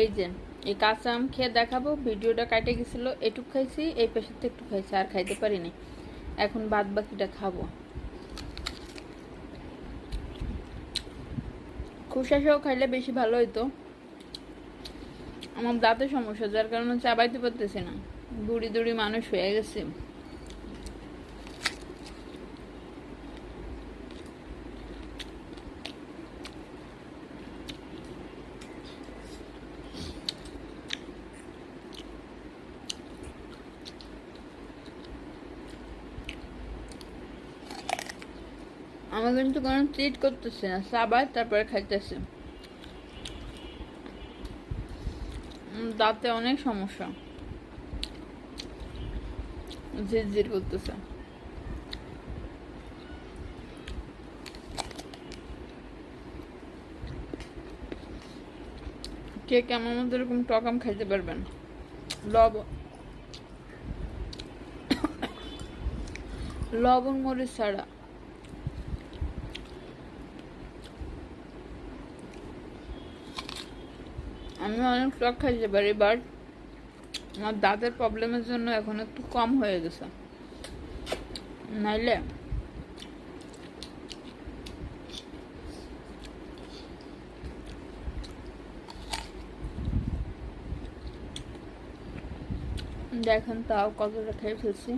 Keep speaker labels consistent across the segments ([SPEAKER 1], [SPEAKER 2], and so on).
[SPEAKER 1] এই যে এই কাঁচা আম খেয়ে দেখাবো। ভিডিওটা কাটে গেছিল, এটুক খাইছি, এই পেশাতে একটু খাইছি, আর খাইতে পারিনি। এখন বাদ বাকিটা খাবো। খোসা সহ খাইলে বেশি ভালো হইতো। আমার দাঁতের সমস্যা, যার কারণে চাবাইতে পারতেছি না। বুড়ি দুড়ি মানুষ হয়ে গেছে। আমার কিন্তু কোনো ট্রিট করতেছে না, চাবাই তারপরে খাইতেছে। দাঁতে অনেক সমস্যা, ঝিরঝির করতেছে। কে কেমন মতো এরকম টক আম খাইতে পারবেন? লবণ মরিচ ছাড়া। আমি অনেক টক খাইতে পারি, বাট আমার দাঁতের প্রবলেমের জন্য এখন একটু কম হয়ে গেছে, নাইলে দেখেন তাও কতটা খেয়ে ফেলছি।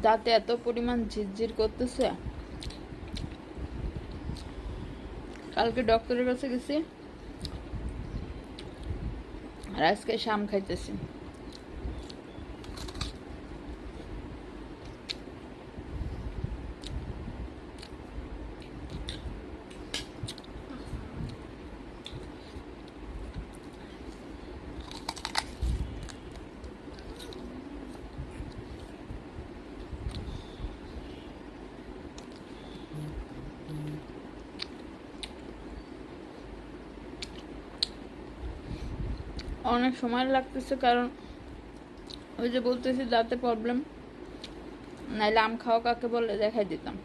[SPEAKER 1] দাঁতে এত পরিমাণ ঝিরঝির করতেছে। কালকে ডক্টরের কাছে গেছি, আর আজকে শাম খাইতেছি। অনেক সময় লাগতেছে, কারণ ওই যে বলতেছি দাঁতে প্রবলেম, নাইলে আম খাওয়া কাকে বলে দেখাই দিতাম।